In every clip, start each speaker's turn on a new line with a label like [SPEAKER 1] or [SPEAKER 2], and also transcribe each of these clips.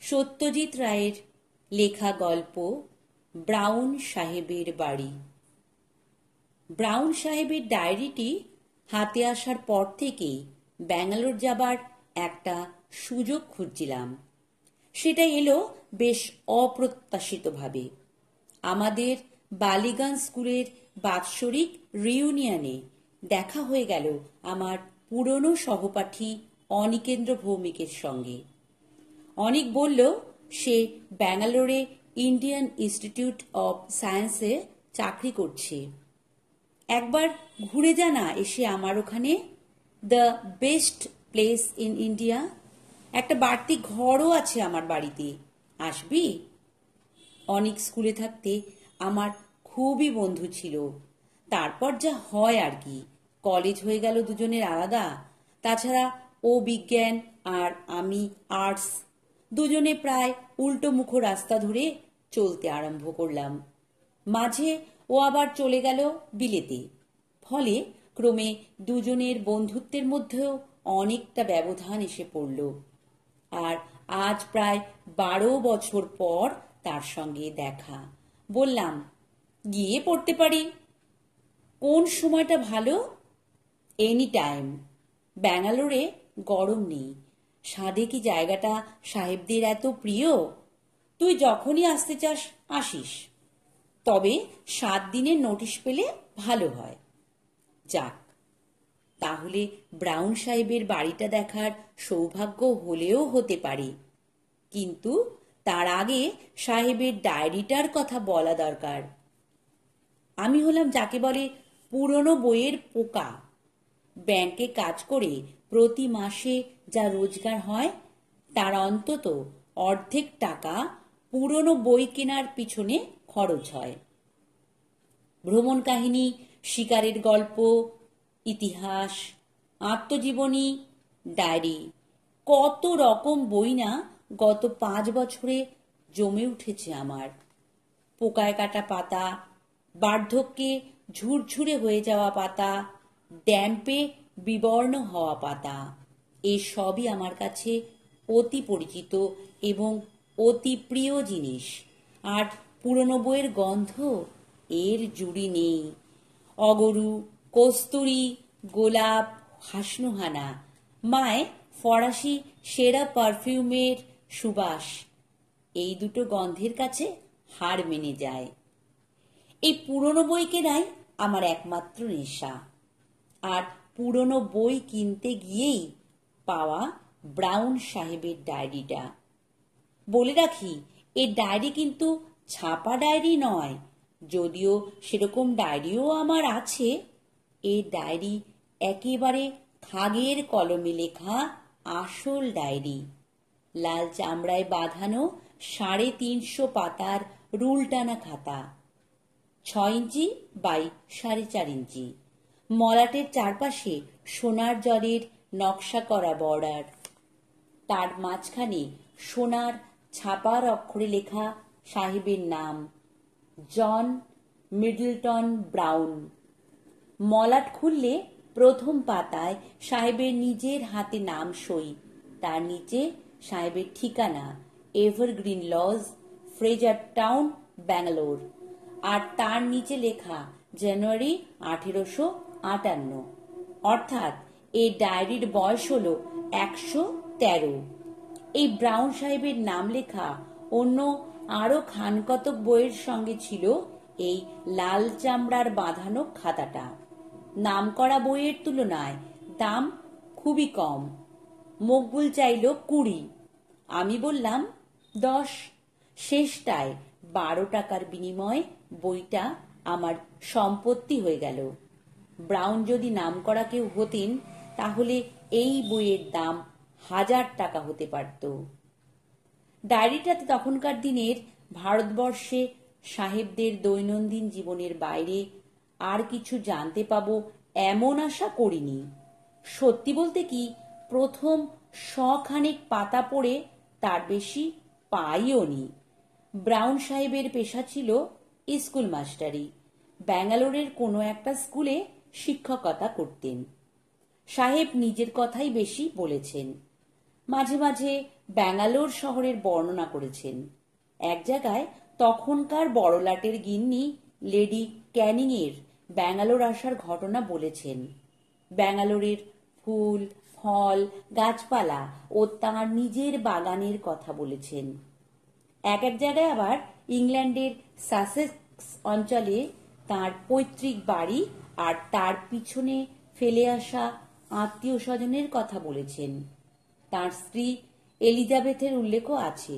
[SPEAKER 1] সত্যজিৎ রায়ের লেখা গল্প ব্রাউন সাহেবের বাড়ি। ব্রাউন সাহেবের ডায়েরিটি হাতে আসার পর থেকেই ব্যাঙ্গালোর যাবার একটা সুযোগ খুঁজছিলাম। সেটা এলো বেশ অপ্রত্যাশিতভাবে। আমাদের বালিগঞ্জ স্কুলের বাৎসরিক রিউনিয়নে দেখা হয়ে গেল আমার পুরনো সহপাঠী অনিকেন্দ্র ভৌমিকের সঙ্গে। অনেক বলল সে ব্যাঙ্গালোরে ইন্ডিয়ান ইনস্টিটিউট অব সায়েন্সে চাকরি করছে। একবার ঘুরে যা না এসে আমার ওখানে, the best place in India. একটা বাড়তি ঘরও আছে আমার বাড়িতে, আসবি? অনেক স্কুলে থাকতে আমার খুবই বন্ধু ছিল। তারপর যা হয় আর কি, কলেজ হয়ে গেল দুজনের আলাদা। তাছাড়া ও বিজ্ঞান আর আমি আর্টস, দুজনে প্রায় উল্টো মুখো রাস্তা ধরে চলতে আরম্ভ করলাম। মাঝে ও আবার চলে গেল বিলেতে। ফলে ক্রমে দুজনের বন্ধুত্বের মধ্যেও অনেকটা ব্যবধান এসে পড়ল। আর আজ প্রায় 12 বছর পর তার সঙ্গে দেখা। বললাম, গিয়ে পড়তে পারি। কোন সময়টা ভালো? Any time. ব্যাঙ্গালোরে গরম নেই। সাধে কি জায়গাটা সাহেবদের এত প্রিয়? তুই যখনই আসতে চাস আসিস, তবে 7 দিনের নোটিশ পেলে ভালো হয়। যাক, তাহলে ব্রাউন সাহেবের বাড়িটা দেখার সৌভাগ্য হলেও হতে পারে। কিন্তু তার আগে সাহেবের ডায়েরিটার কথা বলা দরকার। আমি হলাম যাকে বলে পুরনো বইয়ের পোকা। ব্যাংকে কাজ করে প্রতি মাসে যা রোজগার হয় তার অন্তত অর্ধেক টাকা পুরনো বই কেনার পিছনে খরচ হয়। ভ্রমণ কাহিনী, শিকারের গল্প, ইতিহাস, আত্মজীবনী, ডায়েরি, কত রকম বই না গত 5 বছরে জমে উঠেছে আমার। পোকায় কাটা পাতা, বার্ধক্যে ঝুরঝুরে হয়ে যাওয়া পাতা, ড্যাম্পে বিবর্ণ হওয়া পাতা, এসবই আমার কাছে অতি পরিচিত এবং অতি প্রিয় জিনিস। আর পুরনো বইয়ের গন্ধ, এর জুড়ি নেই। অগরু, কস্তুরী, গোলাপ, হাসনুহানা, মায় ফরাসি সেরা পারফিউমের সুবাস, এই দুটো গন্ধের কাছে হার মেনে যায়। এই পুরনো বই কেনাই আমার একমাত্র নেশা। আর পুরনো বই কিনতে গিয়েই পাওয়া ব্রাউন সাহেবের ডায়েরিটা। বলে রাখি, এই ডায়েরি কিন্তু ছাপা ডায়েরি নয়, যদিও সেরকম ডায়েরিও আমার আছে। এই ডায়েরি একেবারে খাগের কলমে লেখা আসল ডায়েরি। লাল চামড়ায় বাঁধানো 350 পাতার রুল টানা খাতা, 6 ইঞ্চি বাই 4.5 ইঞ্চি, মলাটের চারপাশে সোনার জলের নকশা করা বর্ডার। তার মাঝখানে সোনার ছাপার অক্ষরে লেখা সাহেবের নাম, জন মিডলটন ব্রাউন। মলাট খুললে প্রথম পাতায় সাহেবের নিজের হাতে নাম সই, তার নিচে সাহেবের ঠিকানা, Evergreen Lodge, Fraser Town, Bangalore. আর তার নিচে লেখা জানুয়ারি 1858। অর্থাৎ এই ডায়েরির বয়স হল 113। এই ব্রাউন সাহেবের নাম লেখা অন্য আরো খানকতক বইয়ের সঙ্গে ছিল এই লাল চামড়ার বাঁধানো খাতাটা। নাম করা বইয়ের তুলনায় দাম খুবই কম। মকবুল চাইল 20। আমি বললাম 10। শেষটায় 12 টাকার বিনিময়ে বইটা আমার সম্পত্তি হয়ে গেল। ব্রাউন যদি নাম করা কেউ হতেন, তাহলে এই বইয়ের দাম 1000 টাকা হতে পারত। ডায়েরিটাতে তখনকার দিনের ভারতবর্ষে সাহেবদের দৈনন্দিন জীবনের বাইরে আর কিছু জানতে পাবো এমন আশা করিনি। সত্যি বলতে কি, প্রথম 100 খানেক পাতা পড়ে তার বেশি পাইও নি। ব্রাউন সাহেবের পেশা ছিল স্কুল মাস্টারি। ব্যাঙ্গালোরের কোনো একটা স্কুলে শিক্ষকতা করতেন। সাহেব নিজের কথাই বেশি বলেছেন। মাঝে মাঝে ব্যাঙ্গালোর শহরের বর্ণনা করেছেন। এক জায়গায় তখনকার বড়লাটের গিন্নি লেডি ক্যানিংয়ের ব্যাঙ্গালোর আসার ঘটনা বলেছেন। ব্যাঙ্গালোরের ফুল ফল গাছপালা ও তাঁর নিজের বাগানের কথা বলেছেন। এক এক জায়গায় আবার ইংল্যান্ডের সাসেক্স অঞ্চলে তাঁর পৈতৃক বাড়ি আর তার পিছনে ফেলে আসা আত্মীয় স্বজনের কথা বলেছেন। তাঁর স্ত্রী এলিজাবেথের উল্লেখও আছে,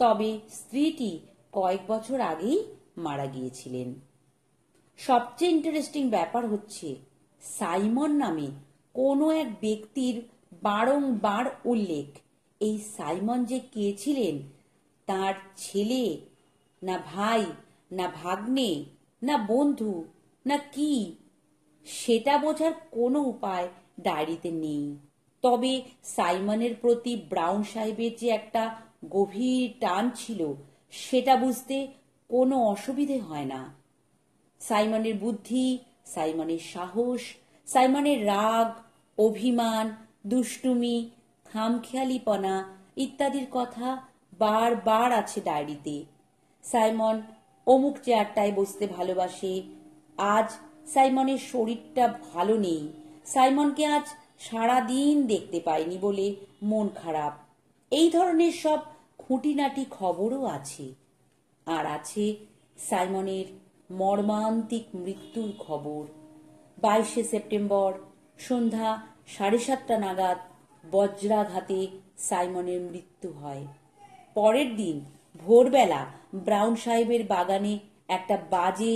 [SPEAKER 1] তবে স্ত্রীটি কয়েক বছর আগেই মারা গিয়েছিলেন। সবচেয়ে ইন্টারেস্টিং ব্যাপার হচ্ছে সাইমন নামে কোনো এক ব্যক্তির বারংবার উল্লেখ। এই সাইমন যে কে ছিলেন, তার ছেলে না ভাই না ভাগ্নে না বন্ধু না কি, সেটা বোঝার কোনো উপায় ডায়েরিতে নেই। তবে সাইমনের প্রতি ব্রাউন সাহেবের যে একটা গভীর টান ছিল সেটা বুঝতে কোনো অসুবিধে হয় না। সাইমনের বুদ্ধি, সাইমনের সাহস, সাইমনের রাগ, অভিমান, দুষ্টুমি, খামখেয়ালিপনা ইত্যাদির কথা বারবার আছে ডায়েরিতে। সাইমন অমুক চেয়ারটায় বসতে ভালোবাসে, আজ সাইমনের শরীরটা ভালো নেই, সাইমনকে আজ সারাদিন দেখতে পাইনি বলে মন খারাপ, এই ধরনের সব খুঁটিনাটি খবরও আছে। আর আছে সাইমনের মর্মান্তিক মৃত্যুর খবর। 22শে সেপ্টেম্বর সন্ধ্যা 7:30 নাগাদ বজ্রাঘাতে সাইমনের মৃত্যু হয়। পরের দিন ভোরবেলা ব্রাউন সাহেবের বাগানে একটা বাজে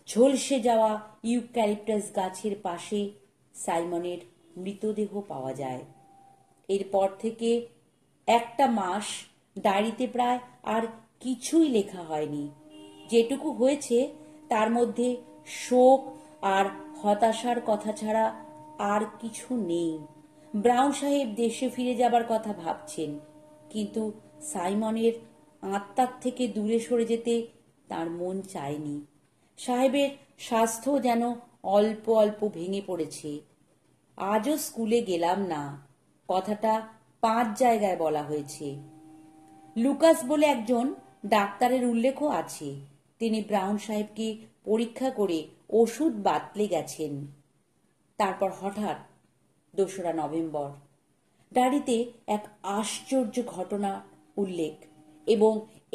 [SPEAKER 1] ঝলসে যাওয়া ইউক্যালিপটাস গাছের পাশে সাইমনের মৃতদেহ পাওয়া যায়। এরপর থেকে একটা মাস ডায়েরিতে প্রায় আর কিছুই লেখা হয়নি। যেটুকু হয়েছে তার মধ্যে শোক আর হতাশার কথা ছাড়া আর কিছু নেই। ব্রাউন সাহেব দেশে ফিরে যাবার কথা ভাবছেন, কিন্তু সাইমনের আত্মার থেকে দূরে সরে যেতে তার মন চায়নি। সাহেবের স্বাস্থ্য যেন অল্প অল্প ভেঙে পড়েছে। আজও স্কুলে গেলাম না, কথাটা 5 জায়গায় বলা হয়েছে। লুকাস বলে একজন ডাক্তারের উল্লেখও আছে, তিনি ব্রাউন সাহেবকে পরীক্ষা করে ওষুধ বাতলে গেছেন। তারপর হঠাৎ 2রা নভেম্বর ডায়েরিতে এক আশ্চর্য ঘটনা উল্লেখ, এবং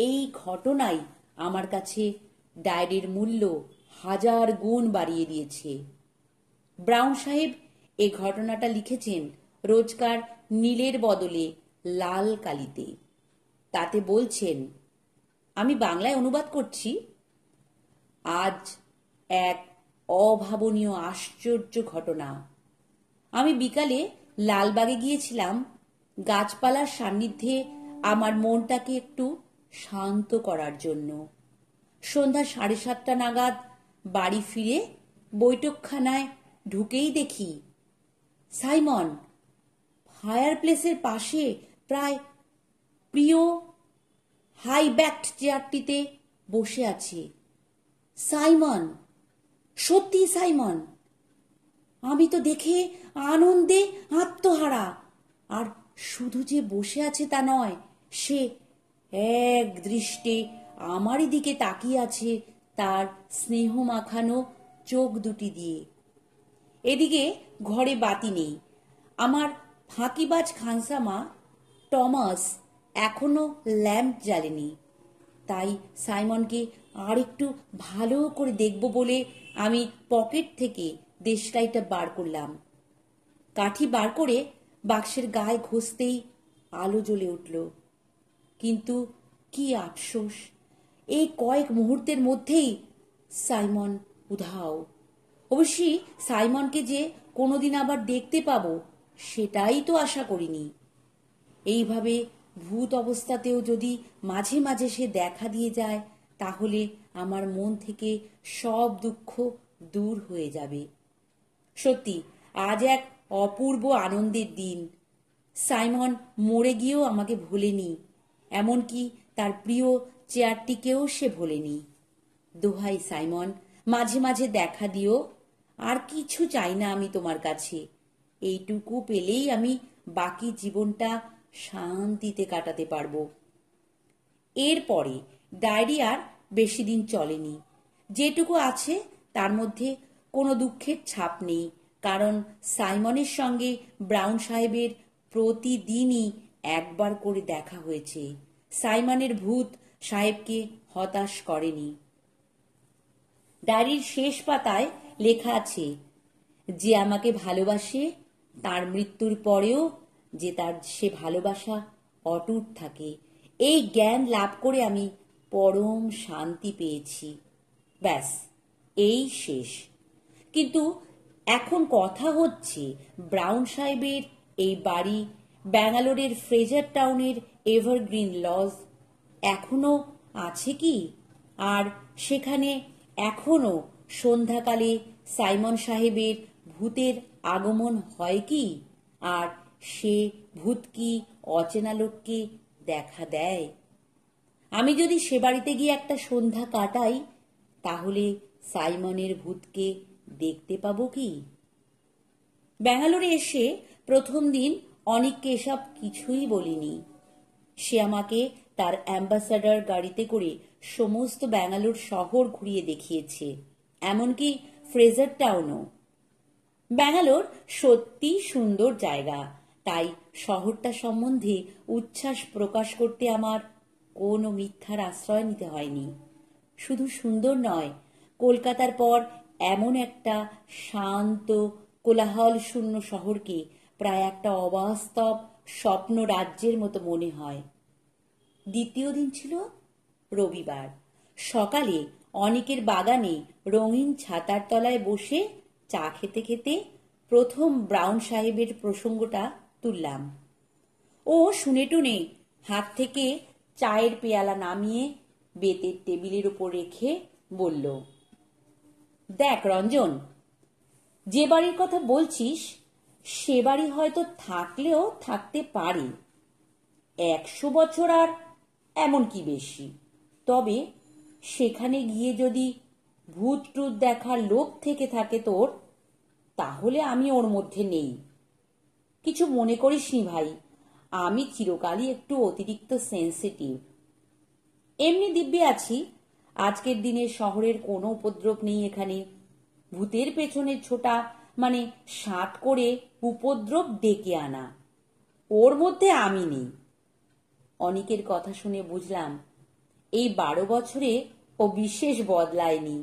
[SPEAKER 1] এই ঘটনাই আমার কাছে ডায়েরির মূল্য 1000 গুণ বাড়িয়ে দিয়েছে। ব্রাউন সাহেব এই ঘটনাটা লিখেছেন রোজকার নীলের বদলে লাল কালিতে। তাতে বলছেন, আমি বাংলায় অনুবাদ করছি, আজ এক অভাবনীয় আশ্চর্য ঘটনা। আমি বিকালে লালবাগে গিয়েছিলাম গাছপালার সান্নিধ্যে আমার মনটাকে একটু শান্ত করার জন্য। সন্ধ্যা 7:30 নাগাদ বাড়ি ফিরে বৈঠকখানায় ঢুকেই দেখি সাইমন ফায়ার প্লেসের পাশে প্রায় প্রিয় হাই ব্যাকড চেয়ারটিতে বসে আছে। সাইমন, সত্যি সাইমন। আমি তো দেখে আনন্দে আত্মহারা। আর শুধু যে বসে আছে তা নয়, সে এক দৃষ্টে আমারই দিকে তাকিয়ে আছে তার স্নেহ মাখানো চোখ দুটি দিয়ে। এদিকে ঘরে বাতি নেই। আমার ফাঁকিবাজ খানসামা টমাস এখনো ল্যাম্প জ্বালেনি। তাই সাইমনকে আর একটু ভালো করে দেখব বলে আমি পকেট থেকে দেশলাইটা বার করলাম। কাঠি বার করে বাক্সের গায়ে ঘষতেই আলো জ্বলে উঠল। কিন্তু কি আফসোস, এই কয়েক মুহূর্তের মধ্যেই সাইমন উধাও। অবশ্যই সাইমনকে যে কোনোদিন আবার দেখতে পাবো সেটাই তো আশা করিনি। এইভাবে ভূত অবস্থাতেও যদি মাঝে মাঝে সে দেখা দিয়ে যায়, তাহলে আমার মন থেকে সব দুঃখ দূর হয়ে যাবে। সত্যি আজ এক অপূর্ব আনন্দের দিন। সাইমন মরে গিয়েও আমাকে ভোলেনি, এমনকি তার প্রিয় চেয়ারটিকেও সে ভোলেনি। দোহাই সাইমন, মাঝে মাঝে দেখা দিও। আর কিছু চাই না আমি তোমার কাছে। এইটুকু পেলেই আমি বাকি জীবনটা শান্তিতে কাটাতে পারবো। এরপরে ডায়েরি আর বেশি দিন চলেনি। যেটুকু আছে তার মধ্যে কোনো দুঃখের ছাপ নেই, কারণ সাইমনের সঙ্গে ব্রাউন সাহেবের প্রতিদিনই একবার করে দেখা হয়েছে। সাইমনের ভূত সাহেবকে হতাশ করেনি। ডায়েরির শেষ পাতায় লেখা আছে, যে আমাকে ভালোবাসে তার মৃত্যুর পরেও যে তার সে ভালোবাসা অটুট থাকে, এই জ্ঞান লাভ করে আমি পরম শান্তি পেয়েছি। ব্যাস, এই শেষ। কিন্তু এখন কথা হচ্ছে, ব্রাউন সাহেবের এই বাড়ি ব্যাঙ্গালোরের ফ্রেজার টাউনের এভারগ্রিন লজ এখনো আছে কি? আর সেখানে এখনো সন্ধ্যাকালে সাইমন সাহেবের ভূতের আগমন হয় কি? আর সে ভূত কি অচেনা লোককে দেখা দেয়? আমি যদি সে বাড়িতে গিয়ে একটা সন্ধ্যা কাটাই, তাহলে সাইমনের ভূতকে দেখতে পাবো কি? ব্যাঙ্গালোরে এসে প্রথম দিন অনিককে এসব কিছুই বলিনি। সে আমাকে তার অ্যাম্বাসাডার গাড়িতে করে সমস্ত ব্যাঙ্গালোর শহর ঘুরিয়ে দেখিয়েছে, এমনকি ফ্রেজার টাউনও। ব্যাঙ্গালোর সত্যি সুন্দর জায়গা, তাই শহরটা সম্বন্ধে উচ্ছ্বাস প্রকাশ করতে আমার কোনো মিথ্যার আশ্রয় নিতে হয়নি। শুধু সুন্দর নয়, কলকাতার পর এমন একটা শান্ত কোলাহল শূন্য শহরকে প্রায় একটা অবাস্তব স্বপ্ন রাজ্যের মতো মনে হয়। দ্বিতীয় দিন ছিল রবিবার। সকালে অনিকের বাগানে রঙিন ছাতার তলায় বসে চা খেতে খেতে প্রথম ব্রাউন সাহেবের প্রসঙ্গটা তুললাম। ও শুনে টুনে হাত থেকে চায়ের পেয়ালা নামিয়ে বেতের টেবিলের উপর রেখে বলল, দেখ রঞ্জন, যে বাড়ির কথা বলছিস সে বাড়ি হয়তো থাকলেও থাকতে পারে, 100 বছর আর এমন কি বেশি। তবে সেখানে গিয়ে যদি ভূত টুত দেখার লোভ থেকে থাকে তোর, তাহলে আমি ওর মধ্যে নেই। কিছু মনে করিসনি ভাই, আমি চিরকালই একটু অতিরিক্ত সেন্সিটিভ। এমনি দিব্যি আছি। আজকের দিনে শহরের কোনো উপদ্রব নেই এখানে। ভূতের পেছনে ছোটা মানে সাত করে উপদ্রব ডেকে আনা, ওর মধ্যে আমি নেই। অনিকের কথা শুনে বুঝলাম এই 12 বছরে ও বিশেষ বদলায়নি।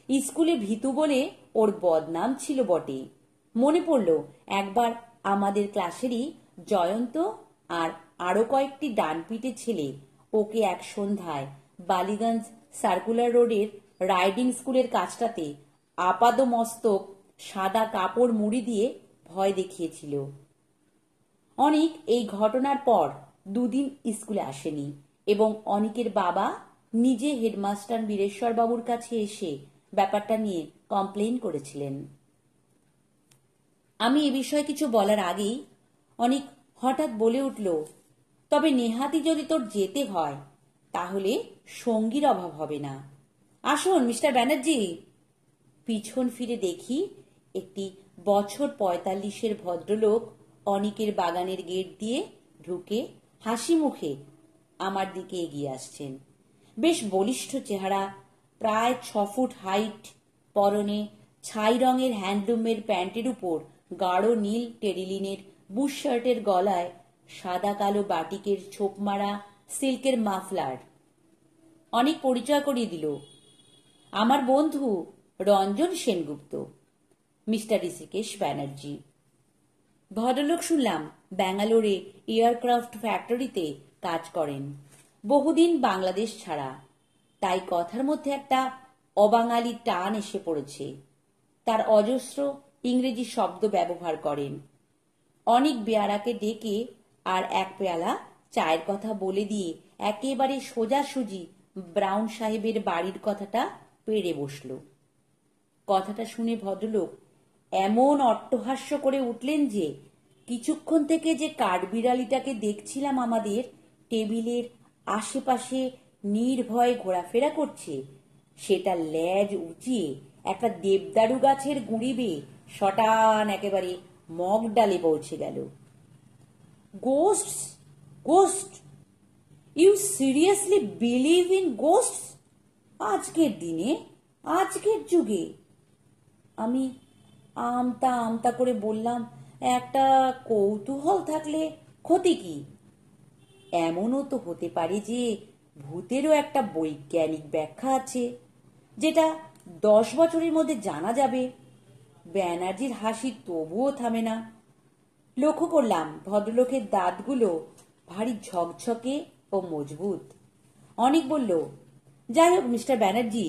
[SPEAKER 1] স্কুলে ভীতু বলে ওর বদনাম ছিল বটে। মনে পড়ল একবার আমাদের ক্লাসেরই জয়ন্ত আর আরো কয়েকটি ডানপিটে ছেলে ওকে এক সন্ধ্যায় বালিগঞ্জ সার্কুলার রোডের রাইডিং স্কুলের কাছটাতে আপাদমস্তক সাদা কাপড় মুড়ি দিয়ে ভয় দেখিয়েছিল। অনিক এই ঘটনার পর 2 দিন স্কুলে আসেনি এবং অনিকের বাবা নিজে হেডমাস্টার বীরেশ্বর বাবুর কাছে এসে ব্যাপারটা নিয়ে কমপ্লেইন করেছিলেন। আমি এ বিষয়ে কিছু বলার আগেই অনিক হঠাৎ বলে উঠল, তবে নেহাতি যদি তোর যেতে হয় তাহলে সঙ্গীর অভাব হবে না। আসুন মিস্টার ব্যানার্জি। পিছন ফিরে দেখি একটি বছর 45-এর ভদ্রলোক অনিকের বাগানের গেট দিয়ে ঢুকে হাসি মুখে আমার দিকে এগিয়ে আসছেন। বেশ বলিষ্ঠ চেহারা, প্রায় 6 ফুট হাইট, পরনে ছাই রঙের হ্যান্ডলুমের প্যান্টের উপর গাঢ় নীল টেরিলিনের বুশ শার্টের গলায় সাদা কালো বাটিকের ছোপ মারা সিল্কের মাফলার। অনেক পরিচয় করিয়ে দিল, আমার বন্ধু রঞ্জন সেনগুপ্ত, মিস্টার ঋষিকেশ ব্যানার্জি। ভদ্রলোক শুনলাম ব্যাঙ্গালোরে এয়ারক্রাফট ফ্যাক্টরিতে কাজ করেন, বহুদিন বাংলাদেশ ছাড়া, তাই কথার মধ্যে একটা অবাঙালি টান এসে পড়েছে। তার অজস্র ইংরেজি শব্দ ব্যবহার করেন। অনেক বেয়ারাকে ডেকে আর এক পেয়ালা চায়ের কথা বলে দিয়ে একেবারে সোজাসুজি ব্রাউন সাহেবের বাড়ির কথাটা পেড়ে বসল। কথাটা শুনে ভদ্রলোক এমন অট্টহাস্য করে উঠলেন যে কিছুক্ষণ থেকে যে কাঠবিড়ালিটাকে দেখছিলাম আমাদের টেবিলের আশেপাশে নির্ভয়ে ঘোরাফেরা করছে, সেটা লেজ উঁচিয়ে একটা দেবদারু গাছের গুঁড়ি বেয়ে শটান একেবারে মগ ডালে পৌঁছে গেল। Ghosts, ghost? You seriously believe in ghost? আজকের দিনে, আজকের যুগে? আমি আমতা আমতা করে বললাম, একটা কৌতূহল থাকলে ক্ষতি কি? এমনও তো হতে পারে যে ভূতেরও একটা বৈজ্ঞানিক ব্যাখ্যা আছে, যেটা 10 বছরের মধ্যে জানা যাবে। ব্যানার্জির হাসি তবুও থামে না। লক্ষ্য করলাম ভদ্রলোকের দাঁতগুলো ভারী ঝকঝকে ও মজবুত। অনেক বলল, যাই হোক mister Banerjee,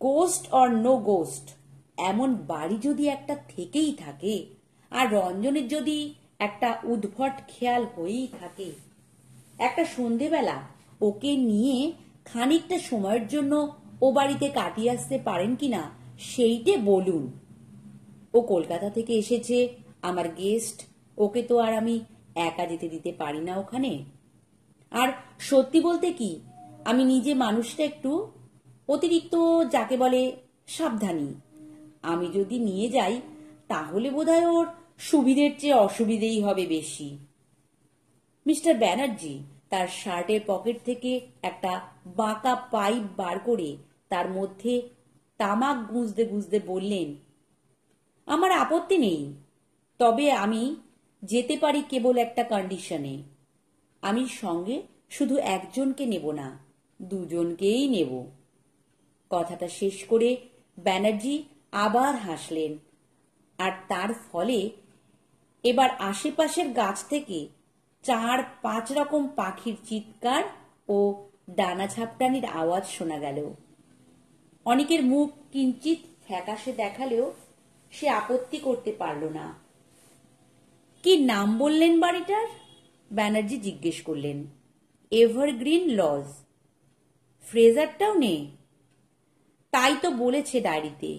[SPEAKER 1] ghost or no ghost, এমন বাড়ি যদি একটা থেকেই থাকে, আর রঞ্জনের যদি একটা উদ্ভট খেয়াল হয়েই থাকে, একটা সন্ধেবেলা ওকে নিয়ে খানিকটা সময়ের জন্য ও বাড়িতে কাটিয়ে আসতে পারেন কিনা সেইটে বলুন। ও কলকাতা থেকে এসেছে, আমার গেস্ট, ওকে তো আর আমি একা যেতে দিতে পারি না ওখানে। আর সত্যি বলতে কি, আমি নিজে মানুষটা একটু অতিরিক্ত, যাকে বলে, সাবধানী। আমি যদি নিয়ে যাই তাহলে বোধহয় ওর সুবিধের চেয়ে অসুবিধেই হবে বেশি। মিস্টার ব্যানার্জি তার শার্টের পকেট থেকে একটা বাঁকা পাইপ বার করে তার মধ্যে তামাক গুঁজতে গুঁজতে বললেন, আমার আপত্তি নেই, তবে আমি যেতে পারি কেবল একটা কন্ডিশনে। আমি সঙ্গে শুধু একজনকে নেব না, দুজনকেই নেব। কথাটা শেষ করে ব্যানার্জি আবার হাসলেন, আর তার ফলে এবার আশেপাশের গাছ থেকে 4-5 রকম পাখির চিৎকার ও ডানা ঝাপটানির আওয়াজ শোনা গেল। অনেকের মুখ কিঞ্চিত ফ্যাকাশে দেখালেও সে আপত্তি করতে পারল না। কি নাম বললেন বাড়িটার? ব্যানার্জি জিজ্ঞেস করলেন। Evergreen Lodge. ফ্রেজার টাউনে? তাই তো বলেছে ডায়েরিতে।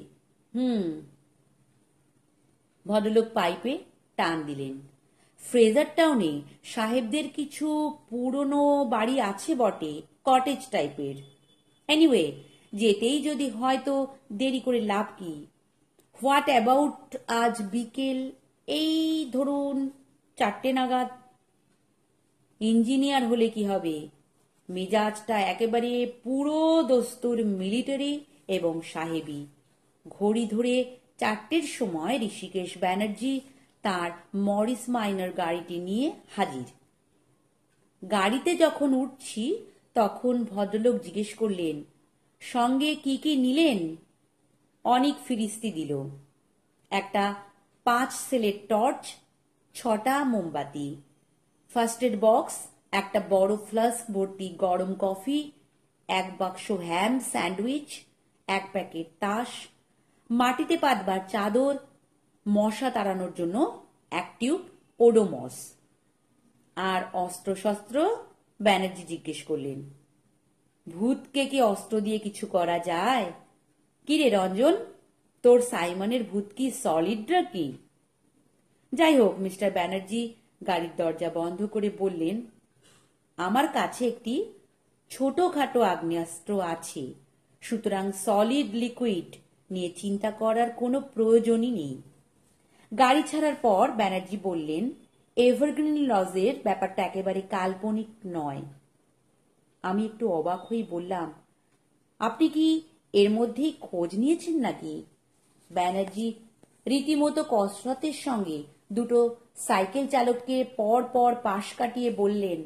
[SPEAKER 1] ভদ্রলোক পাইপে টান দিলেন। ফ্রেজার টাউনে সাহেবদের কিছু পুরনো বাড়ি আছে বটে, কটেজ টাইপের। এনিওয়ে, যেতেই যদি হয় তো দেরি করে লাভ কি? হোয়াট অ্যাবাউট আজ বিকেল, এই ধরুন 4টে নাগাদ? ইঞ্জিনিয়ার হলে কি হবে, মেজাজটা একেবারে পুরো দস্তুর মিলিটারি এবং সাহেবি। ঘড়ি ধরে 4টের সময় ঋষিকেশ ব্যানার্জি তার মরিস মাইনার গাড়িটি নিয়ে হাজির। গাড়িতে যখন উঠছি তখন ভদ্রলোক জিজ্ঞেস করলেন, সঙ্গে কি কি নিলেন? অনেক ফিরিস্তি দিল। একটা 5 সেলের টর্চ, 6টা মোমবাতি, ফার্স্ট এড বক্স, একটা বড় ফ্লাস্ক ভর্তি গরম কফি, 1 বাক্স হ্যাম স্যান্ডউইচ, 1 প্যাকেট তাস, মাটিতে পাতবার চাদর, মশা তাড়ানোর জন্য 1 টিউব ওডোমস। আর অস্ত্রশস্ত্র? ব্যানার্জি জিজ্ঞেস করলেন। ভূতকে কি অস্ত্র দিয়ে কিছু করা যায়? কিরে রঞ্জন, তোর সাইমনের ভূত কি সলিড নাকি? যাই হোক, মিস্টার ব্যানার্জি গাড়ির দরজা বন্ধ করে বললেন, আমার কাছে একটি ছোটখাটো আগ্নেয়াস্ত্র আছে, সুতরাং সলিড লিকুইড নিয়ে চিন্তা করার কোনো প্রয়োজনই নেই। গাড়ি ছাড়ার পর ব্যানার্জি বললেন, এভারগ্রিন লজের ব্যাপারটা একেবারে কাল্পনিক নয়। আমি একটু অবাক হয়ে বললাম, আপনি কি এর মধ্যেই খোঁজ নিয়েছেন নাকি? ব্যানার্জি রীতিমতো কসরতের সঙ্গে দুটো সাইকেল চালককে পর পর পাশ কাটিয়ে বললেন,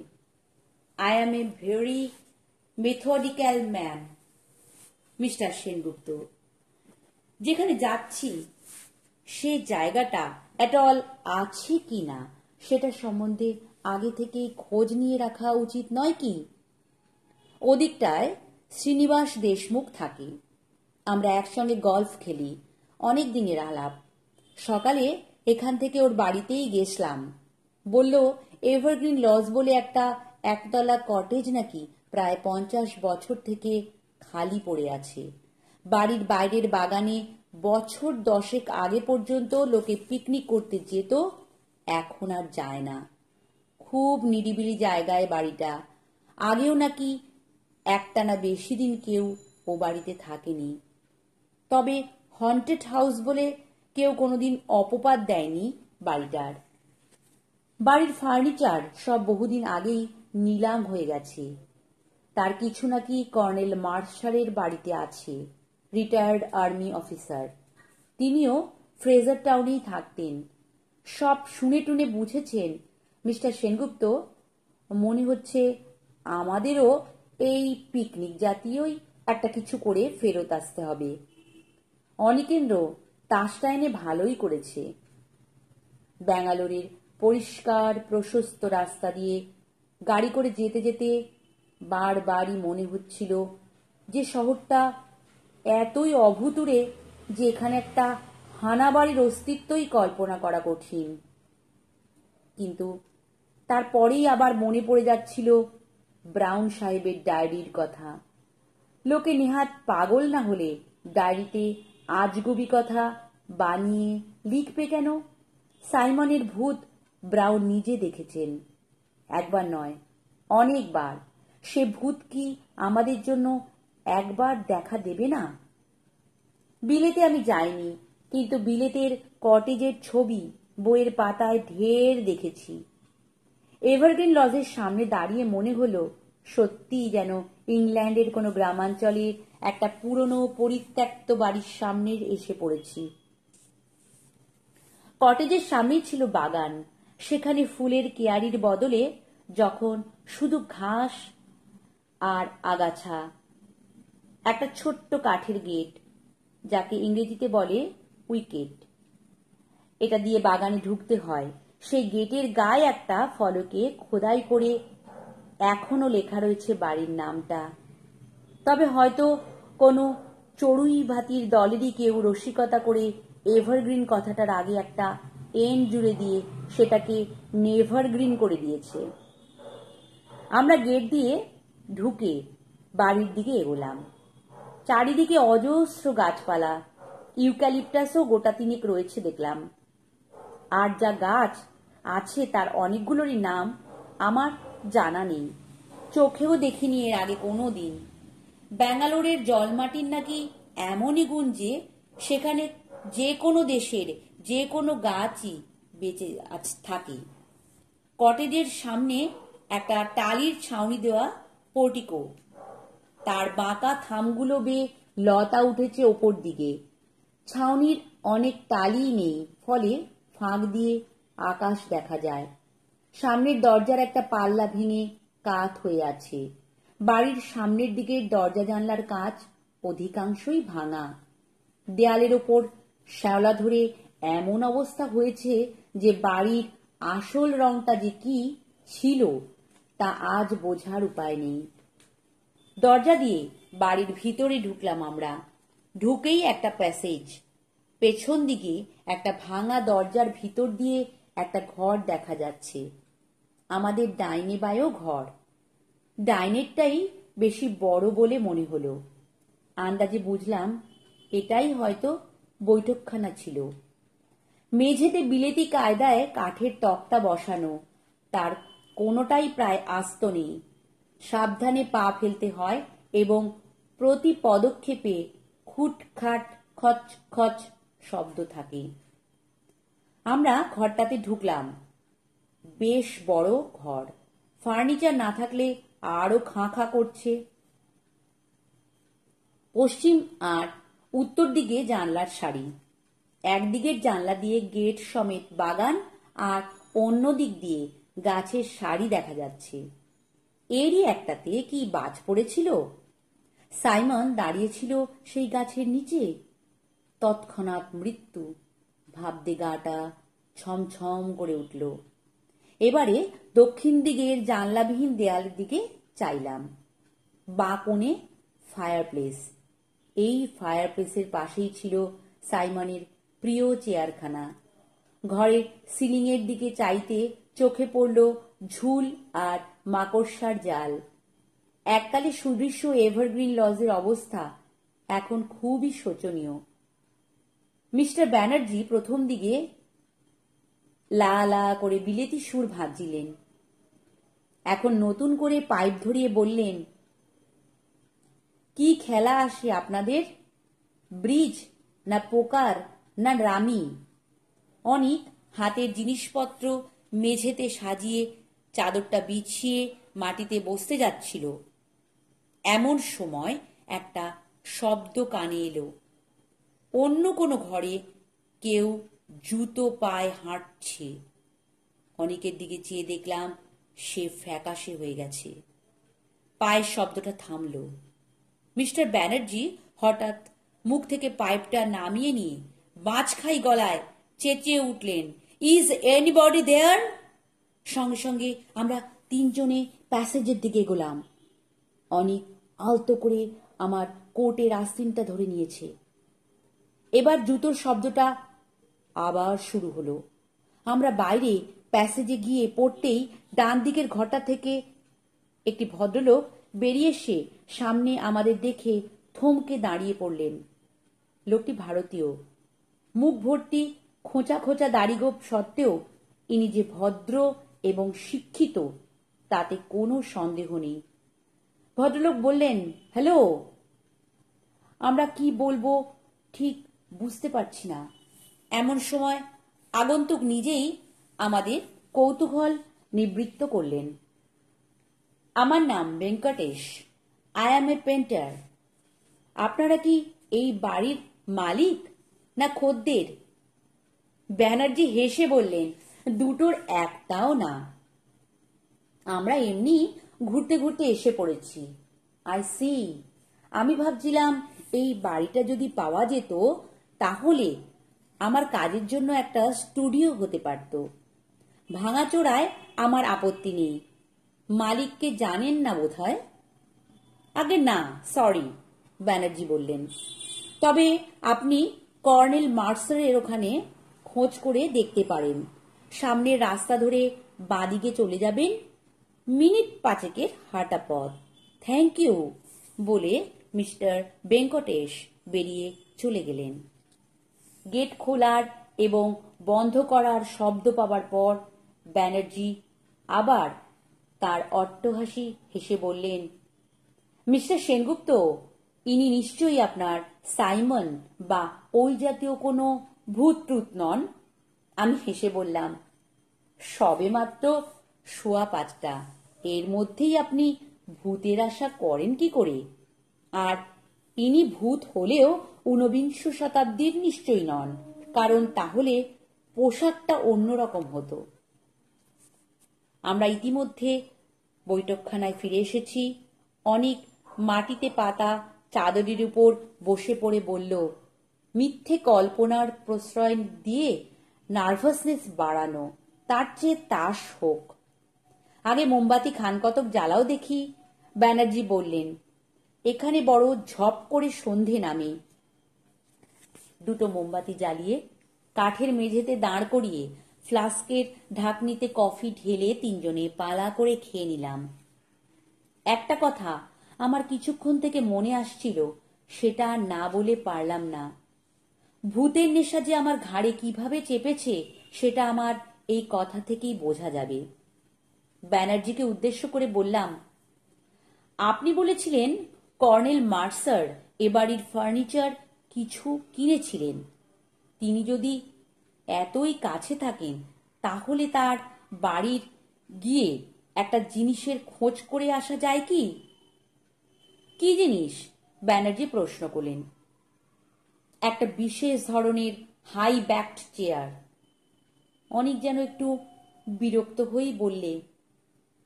[SPEAKER 1] I am a very methodical man, mister Sengupta. যেখানে যাচ্ছি সে জায়গাটা অ্যাটল আছে কি না সেটা সম্বন্ধে আগে থেকেই খোঁজ নিয়ে রাখা উচিত নয় কি? ওদিকটায় শ্রীনিবাস দেশমুখ থাকে, আমরা একসঙ্গে গলফ খেলি, অনেক দিনের আলাপ। সকালে এখান থেকে ওর বাড়িতেই গেছলাম। বলল এভারগ্রিন লজ বলে একটা একতলা কটেজ নাকি প্রায় 50 বছর থেকে খালি পড়ে আছে। বাড়ির বাইরের বাগানে বছর 10 আগে পর্যন্ত লোকে পিকনিক করতে যেত, এখন আর যায় না। খুব নিরিবিলি জায়গায় বাড়িটা। আগেও নাকি একটানা বেশি দিন কেউ ও বাড়িতে থাকেনি। তবে হন্টেড হাউস বলে কেউ কোনোদিন অপবাদ দেয়নি বাড়িটার। বাড়ির ফার্নিচার সব বহুদিন আগেই নিলাম হয়ে গেছে। তার কিছু নাকি কর্নেল মার্শারের বাড়িতে আছে, রিটায়ার্ড আর্মি অফিসার। তিনিও ফ্রেজার টাউনেই থাকতেন। সব শুনে টুনে বুঝেছেন মিস্টার সেনগুপ্ত, মনে হচ্ছে আমাদেরও এই পিকনিক জাতীয়ই একটা কিছু করে ফেরত আসতে হবে। অনিকেন্দ্র তাসটা এনে ভালোই করেছে। ব্যাঙ্গালোরের পরিষ্কার প্রশস্ত রাস্তা দিয়ে গাড়ি করে যেতে যেতে বারবারই মনে হচ্ছিল যে শহরটা এতই অভূতুড়ে যে এখানে একটা হানাবাড়ির অস্তিত্বই কল্পনা করা কঠিন। কিন্তু তারপরেই আবার মনে পড়ে যাচ্ছিল ব্রাউন সাহেবের ডায়েরির কথা। লোকে নেহাত পাগল না হলে ডায়েরিতে আজগুবি কথা বানিয়ে লিখবে কেন? সাইমনের ভূত ব্রাউন নিজে দেখেছেন, একবার নয় অনেকবার। সে ভূত কি আমাদের জন্য একবার দেখা দেবে না? বিলেতে আমি যাইনি, কিন্তু বিলেতের কটেজের ছবি বইয়ের পাতায় ঢের দেখেছি। এভারগ্রিন লজের সামনে দাঁড়িয়ে মনে হলো সত্যিই যেন ইংল্যান্ডের কোনো গ্রামাঞ্চলে একটা পুরনো পরিত্যক্ত বাড়ির সামনে এসে পড়েছি। কটেজের সামনেই ছিল বাগান। সেখানে ফুলের কেয়ারির বদলে যখন শুধু ঘাস আর আগাছা। একটা ছোট্ট কাঠের গেট, যাকে ইংরেজিতে বলে উইকেট, এটা দিয়ে বাগানে ঢুকতে হয়। সেই গেটের গায়ে একটা ফলকে খোদাই করে এখনো লেখা রয়েছে বাড়ির নামটা। তবে হয়তো কোনো চড়ুই ভাতির দলেরই কেউ রসিকতা করে এভারগ্রিন কথাটার আগে একটা এন জুড়ে দিয়ে সেটাকে নেভারগ্রিন করে দিয়েছে। আমরা গেট দিয়ে ঢুকে বাড়ির দিকে এগোলাম। চারিদিকে অজস্র গাছপালা, ইউক্যালিপটাসও গোটা তিনেক রয়েছে দেখলাম। আর যা গাছ আছে তার অনেকগুলোরই নাম আমার জানা নেই, চোখেও দেখিনি এর আগে কোনো দিন। ব্যাঙ্গালোরের জলমাটির নাকি এমনই গুণ যে সেখানে যে কোনো দেশের যে কোনো গাছই বেঁচে থাকে। কটেজের সামনে একটা টালির ছাউনি দেওয়া পোর্টিকো, তার বাঁকা থামগুলো বেয়ে লতা উঠেছে ওপর দিকে। ছাউনির অনেক টালিই নেই, ফলে ফাঁক দিয়ে আকাশ দেখা যায়। সামনের দরজার একটা পাল্লা ভেঙে কাত হয়ে আছে। বাড়ির সামনের দিকের দরজা জানলার কাঁচ অধিকাংশই ভাঙা। দেয়ালের ওপর শ্যাওলা ধরে এমন অবস্থা হয়েছে যে বাড়ির আসল রংটা যে কি ছিল তা আজ বোঝার উপায় নেই। দরজা দিয়ে বাড়ির ভিতরে ঢুকলাম আমরা। ঢুকেই একটা প্যাসেজ, পেছন দিকে একটা ভাঙা দরজার ভিতর দিয়ে একটা ঘর দেখা যাচ্ছে। আমাদের ডাইনে বায়েও ঘর। ডাইনেরটাই বেশি বড় বলে মনে হলো। আন্দাজে বুঝলাম এটাই হয়তো বৈঠকখানা ছিল। মেঝেতে বিলেতি কায়দায় কাঠের তক্তা বসানো, তার কোনোটাই প্রায় আস্ত নেই। সাবধানে পা ফেলতে হয় এবং প্রতি পদক্ষেপে খুটখাট খচ খচ শব্দ থাকে। আমরা ঘরটাতে ঢুকলাম। বেশ বড় ঘর, ফার্নিচার না থাকলে আরো খাঁ খাঁ করছে। পশ্চিম আর উত্তর দিকে জানলার সারি। একদিকের জানলা দিয়ে গেট সমেত বাগান, আর অন্য দিক দিয়ে গাছের সারি দেখা যাচ্ছে। এরই একটাতে কি বাজ পড়েছিল? সাইমন দাঁড়িয়েছিল সেই গাছের নিচে। তৎক্ষণাৎ মৃত্যু ভাবতে গাটা ছমছম করে উঠল। এবারে দক্ষিণ দিকের জানলাবিহীন দেয়ালের দিকে চাইলাম। বাঁ কোণে ফায়ারপ্লেস। এই ফায়ারপ্লেসের পাশেই ছিল সাইমনের প্রিয় চেয়ারখানা। ঘরের সিলিংয়ের দিকে চাইতে চোখে পড়ল ঝুল আর মাকড়সার জাল। এককালে সুদৃশ্য এভারগ্রিন লজের অবস্থা এখন খুবই শোচনীয়। মিস্টার ব্যানার্জি প্রথম দিকে লা লা করে বিলেতি সুর ভাঁজিলেন। এখন নতুন করে পাইপ ধরিয়ে বললেন, কি খেলা আসে আপনাদের? ব্রিজ না পোকার না রামি? অনিক হাতের জিনিসপত্র মেঝেতে সাজিয়ে চাদরটা বিছিয়ে মাটিতে বসতে যাচ্ছিল, এমন সময় একটা শব্দ কানে এলো। অন্য কোনো ঘরে কেউ জুতো পায়ে হাঁটছে। অনেকের দিকে চেয়ে দেখলাম সে ফ্যাকাশে হয়ে গেছে। পায়ের শব্দটা থামল। মিস্টার ব্যানার্জি হঠাৎ মুখ থেকে পাইপটা নামিয়ে নিয়ে বাজখাই গলায় চেঁচিয়ে উঠলেন, ইজ এনিবডি দেয়ার? সঙ্গে সঙ্গে আমরা তিনজনে প্যাসেজের দিকে এগোলাম। অনেক আলতো করে আমার কোটের আস্তিনটা ধরে নিয়েছে। এবার জুতোর শব্দটা আবার শুরু হলো। আমরা বাইরে প্যাসেজে গিয়ে পড়তেই ডান দিকের ঘরটা থেকে একটি ভদ্রলোক বেরিয়ে এসে সামনে আমাদের দেখে থমকে দাঁড়িয়ে পড়লেন। লোকটি ভারতীয়। মুখ ভর্তি খোঁচা খোঁচা দাড়িগোঁফ সত্ত্বেও ইনি যে ভদ্র এবং শিক্ষিত তাতে কোনো সন্দেহ নেই। ভদ্রলোক বললেন, হ্যালো। আমরা কি বলবো ঠিক বুঝতে পারছি না। এমন সময় আগন্তুক নিজেই আমাদের কৌতূহল নিবৃত্ত করলেন। আমার নাম Venkatesh. I am A painter. আপনারা কি এই বাড়ির মালিক না খদ্দের? ব্যানার্জি হেসে বললেন, দুটোর একটাও না। আমরা এমনি ঘুরতে ঘুরতে এসে পড়েছি। I see. আমি ভাবছিলাম এই বাড়িটা যদি পাওয়া যেত তাহলে আমার কাজের জন্য একটা স্টুডিও হতে পারত। ভাঙাচোরায় আমার আপত্তি নেই। মালিককে জানেন না বোধহয়? আগে না, সরি, ব্যানার্জি বললেন। তবে আপনি কর্নেল মার্সারের ওখানে খোঁজ করে দেখতে পারেন। সামনের রাস্তা ধরে বাঁদিকে চলে যাবেন, মিনিট 5 হাঁটা পথ। থ্যাংক ইউ বলে মিস্টার ভেঙ্কটেশ বেরিয়ে চলে গেলেন। গেট খোলার এবং বন্ধ করার শব্দ পাবার পর ব্যানার্জি আবার তার অট্টহাসি হেসে বললেন, মিস্টার সেনগুপ্ত, ইনি নিশ্চয়ই আপনার সাইমন বা ওই জাতীয় কোনো ভূত ট্রুত নন? আমি হেসে বললাম, সবে মাত্র 5:15, এর মধ্যেই আপনি ভূতের আশা করেন কি করে? আর ইনি ভূত হলেও 19 শতাব্দীর নিশ্চয়ই নন, কারণ তাহলে পোশাকটা অন্যরকম হতো। আমরা ইতিমধ্যে বৈঠকখানায় ফিরে এসেছি। অনেক মাটিতে পাতা চাদরের উপর বসে পড়ে বলল, মিথ্যে কল্পনার প্রশ্রয় দিয়ে নার্ভাসনেস বাড়ানো, তার চেয়ে তাস হোক। আগে মোমবাতি খানকতক জ্বালাও দেখি। ব্যানার্জি বললেন, এখানে বড় ঝপ করে সন্ধে নামে। দুটো মোমবাতি জ্বালিয়ে কাঠের মেঝেতে দাঁড় করিয়ে ফ্লাস্কের ঢাকনিতে কফি ঢেলে তিনজনে পালা করে খেয়ে নিলাম। একটা কথা আমার কিছুক্ষণ থেকে মনে আসছিল, সেটা আর না বলে পারলাম না। ভূতের নেশা যে আমার ঘাড়ে কিভাবে চেপেছে সেটা আমার এই কথা থেকেই বোঝা যাবে। ব্যানার্জিকে উদ্দেশ্য করে বললাম, আপনি বলেছিলেন কর্নেল মার্সার এ বাড়ির ফার্নিচার কিছু কিনেছিলেন। তিনি যদি এতই কাছে থাকেন তাহলে তার বাড়ির গিয়ে একটা জিনিসের খোঁজ করে আসা যায় কি? কি জিনিস? ব্যানার্জি প্রশ্ন করলেন। একটা বিশেষ ধরনের হাই ব্যাকড চেয়ার। অনেক যেন একটু বিরক্ত হয়েই বললে,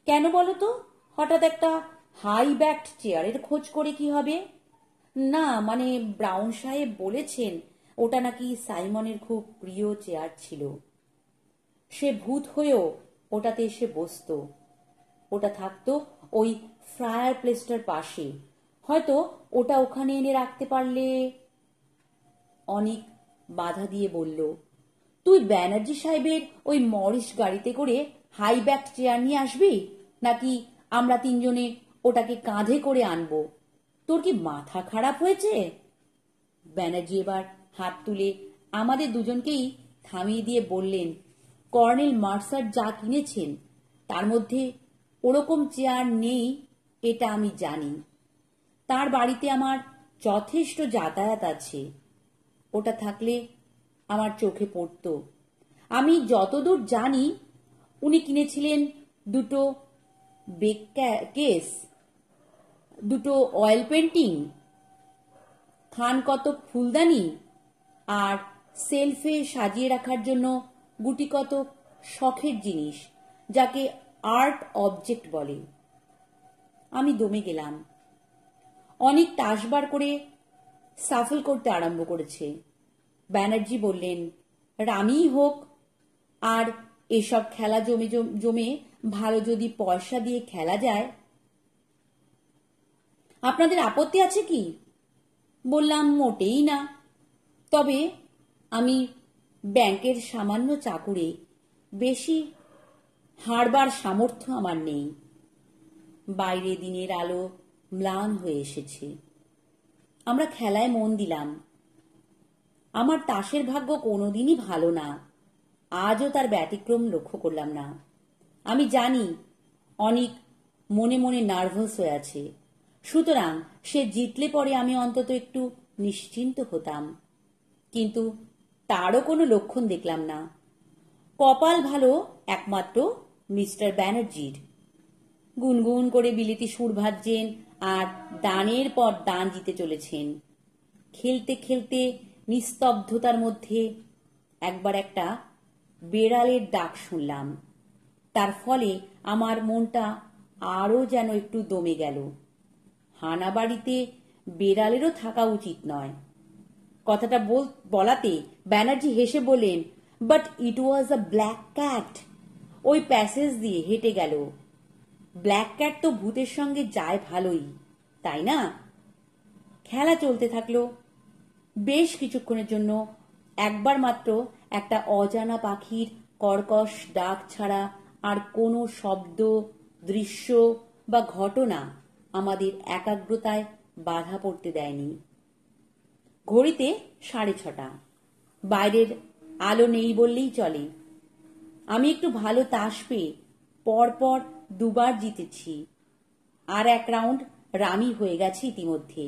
[SPEAKER 1] কেন বলো তো? হঠাৎ একটা হাই ব্যাকড চেয়ারের খোঁজ করে কি হবে? না, মানে ব্রাউন সাহেব বলেছেন ওটা নাকি সাইমনের খুব প্রিয় চেয়ার ছিল। সে ভূত হয়েও ওটাতে এসে বসতো। ওটা থাকতো ওই ফায়ার প্লেসটার পাশে। হয়তো ওটা ওখানে এনে রাখতে পারলে। অনেক বাধা দিয়ে বলল, তুই ব্যানার্জি সাহেবের ওই মরিস গাড়িতে করে হাই ব্যাক চেয়ার নিয়ে আসবি, নাকি আমরা তিনজনে ওটাকে কাঁধে করে আনবো? তোর কি মাথা খারাপ হয়েছে? ব্যানার্জি এবার হাত তুলে আমাদের দুজনকেই থামিয়ে দিয়ে বললেন, কর্নেল মার্সার যা কিনেছেন তার মধ্যে ওরকম চেয়ার নেই এটা আমি জানি। তার বাড়িতে আমার যথেষ্ট যাতায়াত আছে। ওটা থাকলে আমার চোখে পড়ত। আমি যতদূর জানি উনি কিনেছিলেন দুটো কেস, দুটো অয়েল পেন্টিং, খান কতক ফুলদানি আর সেলফে সাজিয়ে রাখার জন্য গুটি কতক শখের জিনিস, যাকে আর্ট অবজেক্ট বলে। আমি দমে গেলাম। অনেক তাস বার করে সাফল করতে আরম্ভ করেছে। ব্যানার্জি বললেন, রামিই হোক, আর এসব খেলা জমে জমে ভালো যদি পয়সা দিয়ে খেলা যায়। আপনাদের আপত্তি আছে কি? বললাম, মোটেই না। তবে আমি ব্যাংকের সামান্য চাকুরে, বেশি হারবার সামর্থ্য আমার নেই। বাইরে দিনের আলো ম্লান হয়ে এসেছে। আমরা খেলায় মন দিলাম। আমার তাসের ভাগ্য কোনোদিনই ভালো না। আজও তার ব্যতিক্রম লক্ষ্য করলাম না। আমি জানি অনেক মনে মনে নার্ভাস হয়ে আছে, সুতরাং সে জিতলে পরে আমি অন্তত একটু নিশ্চিন্ত হতাম। কিন্তু তারও কোনো লক্ষণ দেখলাম না। কপাল ভালো একমাত্র মিস্টার ব্যানার্জির। গুনগুন করে বিলেতি সুর ভাজছেন আর দানের পর দান জিতে চলেছেন। খেলতে খেলতে নিস্তব্ধতার মধ্যে একবার একটা বেড়ালের ডাক শুনলাম। তার ফলে আমার মনটা আরও যেন একটু দমে গেল। হানাবাড়িতে বেড়ালেরও থাকা উচিত নয়। কথাটা বলাতে ব্যানার্জি হেসে বললেন, but it was a black cat. ওই প্যাসেজ দিয়ে হেঁটে গেল। ব্ল্যাক ক্যাট তো ভূতের সঙ্গে যায় ভালোই, তাই না? খেলা চলতে থাকলো। বেশ কিছুক্ষণের জন্য একবার মাত্র একটা অজানা পাখির কর্কশ ডাক ছাড়া আর কোনো শব্দ, দৃশ্য বা ঘটনা আমাদের একাগ্রতায় বাধা পড়তে দেয়নি। ঘড়িতে 6:30। বাইরের আলো নেই বললেই চলে। আমি একটু ভালো তাস পেয়ে পরপর দুবার জিতেছি, আর এক রাউন্ড রামি হয়ে গেছে ইতিমধ্যে।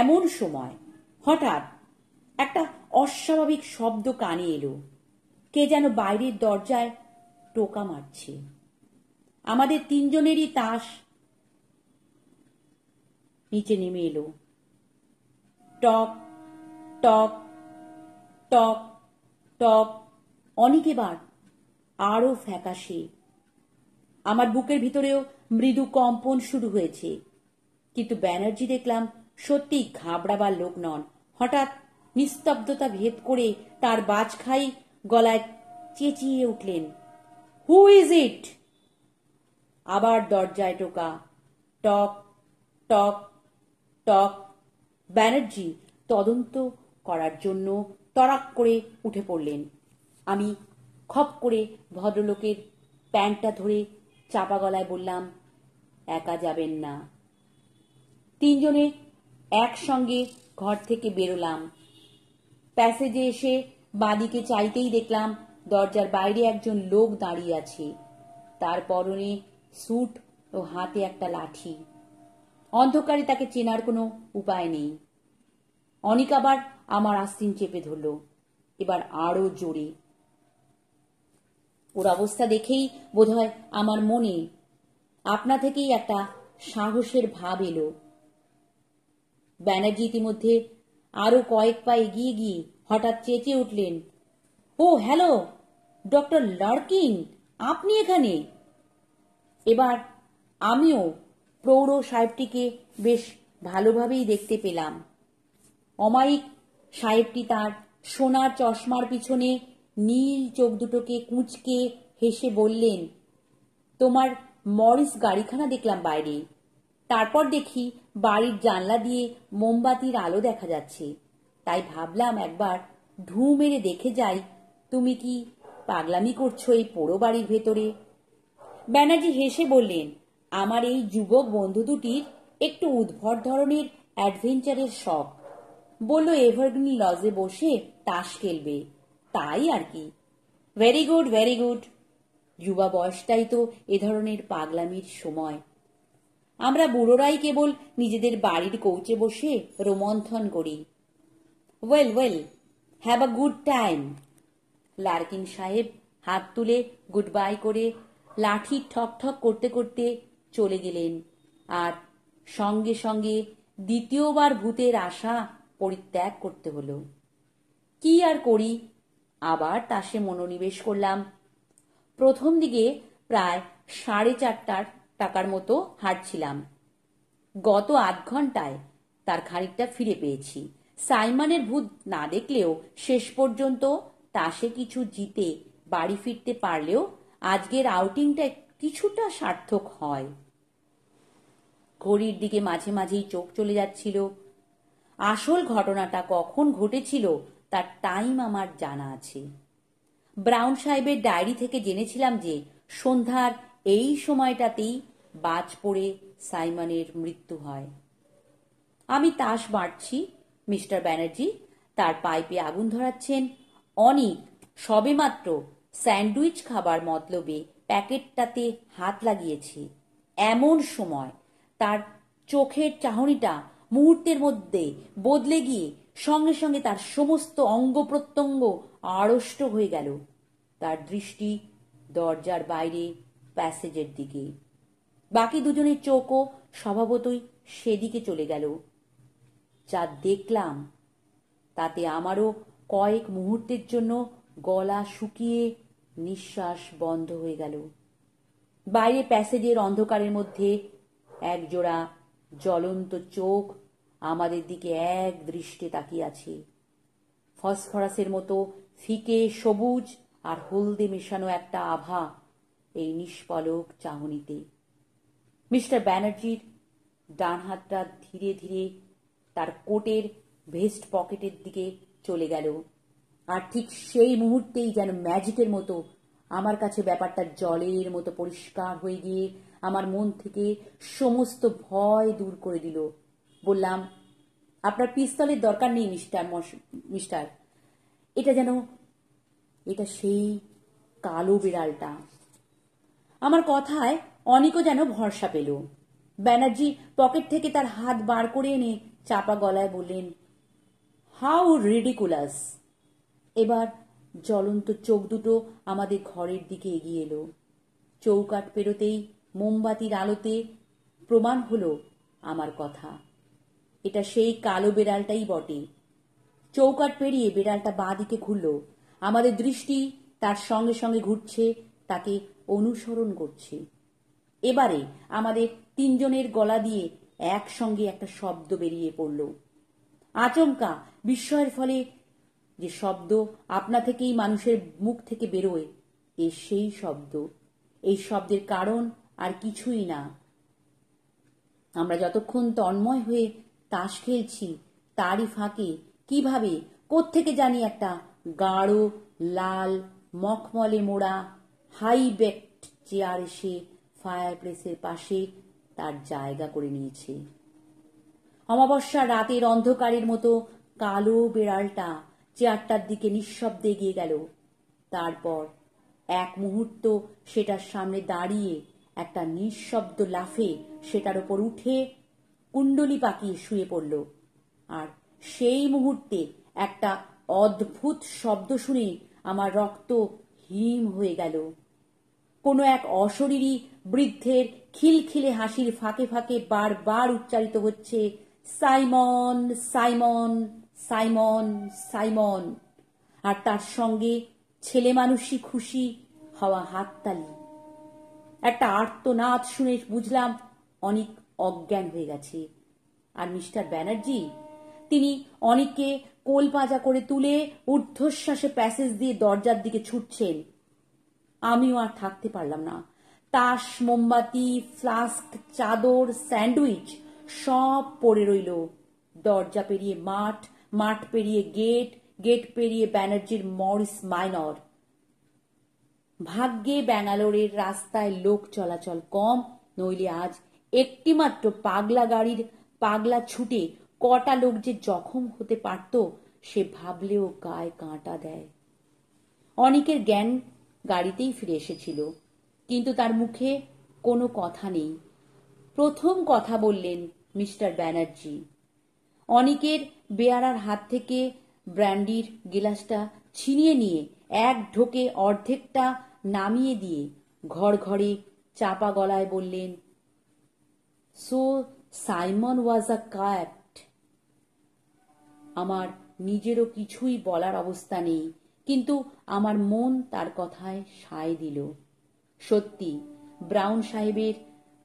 [SPEAKER 1] এমন সময় হঠাৎ একটা অস্বাভাবিক শব্দ কানে এলো। কে যেন বাইরের দরজায় টোকা মারছে। আমাদের তিনজনেরই তাস নিচে নেমে এলো। টক টক টক টক, অনেক এবার আরো ফ্যাকাশে। আমার বুকের ভিতরেও মৃদু কম্পন শুরু হয়েছে। কিন্তু ব্যানার্জি দেখলাম সত্যি ঘাবড়াবার লোক নন। হঠাৎ নিস্তব্ধতা ভেদ করে তার বাজখাই গলায় চেঁচিয়ে উঠলেন, হু ইজ ইট? আবার দরজায় টোকা। টক টক টক। ব্যানার্জি তদন্ত করার জন্য তড়াক করে উঠে পড়লেন। আমি খপ করে ভদ্রলোকের প্যান্টটা ধরে চাপা গলায় বললাম, একা যাবেন না। তিনজনে একসঙ্গে ঘর থেকে বেরোলাম। প্যাসেজে এসে বাঁদিকে চাইতেই দেখলাম দরজার বাইরে একজন লোক দাঁড়িয়ে আছে। তার পরনে স্যুট ও হাতে একটা লাঠি। অন্ধকারে তাকে চেনার কোনো উপায় নেই। অনিক আবার আমার আস্তিন চেপে ধরল, এবার আরো জোরে। ওর অবস্থা দেখেই বোধহয় আমার মনে আপনা থেকেই একটা সাহসের ভাব এলো। ব্যানার্জি ইতিমধ্যে আরো কয়েক পা এগিয়ে গিয়ে হঠাৎ চেঁচিয়ে উঠলেন, ও হ্যালো ডক্টর লার্কিন, আপনি এখানে? এবার আমিও প্রৌঢ় সাহেবটিকে বেশ ভালোভাবেই দেখতে পেলাম। অমায়িক সাহেবটি তার সোনার চশমার পিছনে নীল চোখ দুটোকে কুঁচকে হেসে বললেন, তোমার মরিস গাড়িখানা দেখলাম বাইরে। তারপর দেখি বাড়ির জানলা দিয়ে মোমবাতির আলো দেখা যাচ্ছে। তাই ভাবলাম একবার ঢু মেরে দেখে যাই তুমি কি পাগলামি করছো এই পোড়ো বাড়ির ভেতরে। ব্যানার্জি হেসে বললেন, আমার এই যুবক বন্ধু দুটির একটু উদ্ভট ধরনের অ্যাডভেঞ্চারের শখ। বলল এভারগ্রিন লজে বসে তাস খেলবে, তাই আর কি। Very good, very good. যুবা বয়সটাই তো এ ধরনের পাগলামির সময়। আমরা বুড়োরাই কেবল নিজেদের বাড়ির কৌচে বসে রোমন্থন করি। Well well, have a good time. Larkin সাহেব হাত তুলে গুড বাই করে লাঠি ঠক ঠক করতে করতে চলে গেলেন। আর সঙ্গে সঙ্গে দ্বিতীয়বার ভূতের আশা পরিত্যাগ করতে হলো। কি আর করি, আবার তাসে মনোনিবেশ করলাম। প্রথম দিকে প্রায় 4.5 টাকার মতো হারছিলাম। গত আধ ঘন্টায় তার খানিকটা ফিরে পেয়েছি। সাইমনের ভূত না দেখলেও শেষ পর্যন্ত তাসে কিছু জিতে বাড়ি ফিরতে পারলেও আজকের আউটিংটা কিছুটা সার্থক হয়। ঘড়ির দিকে মাঝে মাঝেই চোখ চলে যাচ্ছিল। আসল ঘটনাটা কখন ঘটেছিল তার টাইম আমার জানা আছে। ব্রাউন সাহেবের ডায়েরি থেকে জেনেছিলাম যে সন্ধ্যার এই সময়টাতেই বাজ পড়ে সাইমনের মৃত্যু হয়। আমি তাস বাড়ছি, মিস্টার ব্যানার্জি তার পাইপে আগুন ধরাচ্ছেন। অনিক সবেমাত্র স্যান্ডউইচ খাবার মতলবে প্যাকেটটাতে হাত লাগিয়েছে। এমন সময় তার চোখের চাহনিটা মুহূর্তের মধ্যে বদলে গিয়ে সঙ্গে সঙ্গে তার সমস্ত অঙ্গ প্রত্যঙ্গ আড়ষ্ট হয়ে গেল। তার দৃষ্টি দরজার বাইরে প্যাসেজের দিকে। বাকি দুজনের চোখও স্বভাবতই সেদিকে চলে গেল। যা দেখলাম তাতে আমারও কয়েক মুহূর্তের জন্য গলা শুকিয়ে নিঃশ্বাস বন্ধ হয়ে গেল। বাইরে প্যাসেজের অন্ধকারের মধ্যে একজোড়া জ্বলন্ত চোখ আমাদের দিকে এক দৃষ্টে তাকিয়ে আছে। ফসফরাসের মতো ফিকে সবুজ আর হলদে মেশানো একটা আভা এই নিষ্পলক চাহনিতে। মিস্টার ব্যানার্জির ডান হাতটা ধীরে ধীরে তার কোটের ভেস্ট পকেটের দিকে চলে গেল। আর ঠিক সেই মুহূর্তেই যেন ম্যাজিকের মতো আমার কাছে ব্যাপারটা জলের মতো পরিষ্কার হয়ে গিয়ে আমার মন থেকে সমস্ত ভয় দূর করে দিল। বললাম, আপনার পিস্তলের দরকার নেই মিস্টার। এটা সেই কালো বিড়ালটা। আমার কথায় অনিকও যেন ভরসা পেল। ব্যানার্জি পকেট থেকে তার হাত বার করে এনে চাপা গলায় বললেন, হাউ রিডিকুলাস। এবার জ্বলন্ত চোখ দুটো আমাদের ঘরের দিকে এগিয়ে এলো। চৌকাঠ পেরোতেই মোমবাতির আলোতে প্রমাণ হলো আমার কথা। এটা সেই কালো বেড়ালটাই বটে। চৌকাঠ পেরিয়ে বেড়ালটা বাঁ দিকে ঘুরল। আমাদের দৃষ্টি তার সঙ্গে সঙ্গে ঘুরছে, তাকে অনুসরণ করছে। এবারে আমাদের তিনজনের গলা দিয়ে একসঙ্গে একটা শব্দ বেরিয়ে পড়ল। আচমকা বিস্ময়ের ফলে যে শব্দ আপনা থেকেই মানুষের মুখ থেকে বেরোয়, সেই শব্দ। এই শব্দের কারণ আর কিছুই না। আমরা যতক্ষণ তন্ময় হয়ে তাস খেলছি তারই ফাঁকে কিভাবে কোত্থেকে জানি একটা গাঢ় লাল মখমলে মোড়া হাই ব্যাকড চেয়ার এসে ফায়ার প্লেসের পাশে তার জায়গা করে নিয়েছে। অমাবস্যার রাতের অন্ধকারের মতো কালো বেড়ালটা চেয়ারটার দিকে নিঃশব্দে এগিয়ে গেল। তারপর এক মুহূর্ত সেটার সামনে দাঁড়িয়ে একটা নিঃশব্দ লাফে সেটার ওপর উঠে কুণ্ডলি পাকিয়ে শুয়ে পড়ল। আর সেই মুহূর্তে একটা অদ্ভুত শব্দ শুনে আমার রক্ত হিম হয়ে গেল। কোনো এক অশরীরী বৃদ্ধের খিলখিলে হাসির ফাঁকে ফাঁকে বারবার উচ্চারিত হচ্ছে, সাইমন সাইমন সাইমন সাইমন। আর তার সঙ্গে ছেলে মানুষই খুশি হওয়া হাততালি। একটা আর্তনাদ শুনে বুঝলাম অনিক অজ্ঞান হয়ে গেছে। আর মিস্টার ব্যানার্জি তিনি অনিককে কোল পাজা করে তুলে ঊর্ধ্বশ্বাসে প্যাসেজ দিয়ে দরজার দিকে ছুটছেন। আমিও আর থাকতে পারলাম না। তাস, মোমবাতি, ফ্লাস্ক, চাদর, স্যান্ডউইচ সব পড়ে রইল। দরজা পেরিয়ে মাঠ, মাঠ পেরিয়ে গেট, গেট পেরিয়ে ব্যানার্জির মরিস মাইনর। ভাগ্যে ব্যাঙ্গালোরের রাস্তায় লোক চলাচল কম, নইলে আজ একটিমাত্র পাগলা গাড়ির পাগলা ছুটে কটা লোক যে জখম হতে পারত সে ভাবলেও গায়ে কাঁটা দেয়। অনিকের জ্ঞান গাড়িতেই ফিরে এসেছিল, কিন্তু তার মুখে কোনো কথা নেই। প্রথম কথা বললেন মিস্টার ব্যানার্জি। অনিকের বেয়ারার হাত থেকে ব্র্যান্ডির গিলাসটা ছিনিয়ে নিয়ে এক ঢোকে অর্ধেকটা নামিয়ে দিয়ে ঘড়ঘড়ে চাপা গলায় বললেন, সো সাইমন ওয়াজ আ ক্যাট। আমার নিজেরও কিছুই বলার অবস্থা নেই, কিন্তু আমার মন তার কথায় সায় দিল। সত্যি ব্রাউন সাহেবের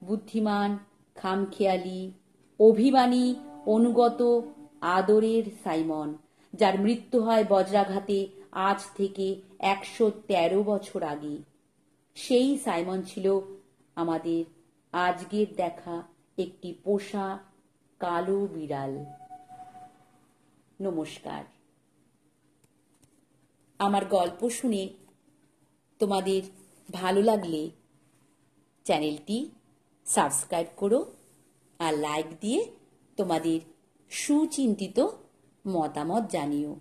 [SPEAKER 1] বুদ্ধিমান, খামখেয়ালি, অভিমানী, অনুগত, আদরের সাইমন, যার মৃত্যু হয় বজ্রাঘাতে আজ থেকে 113 বছর আগে, সেই সাইমন ছিল আমাদের আজকের দেখা একটি পোষা কালো বিড়াল। নমস্কার। আমার গল্প শুনে তোমাদের ভালো লাগলে চ্যানেলটি সাবস্ক্রাইব করো আর লাইক দিয়ে তোমাদের সুচিন্তিত মতামত জানিও।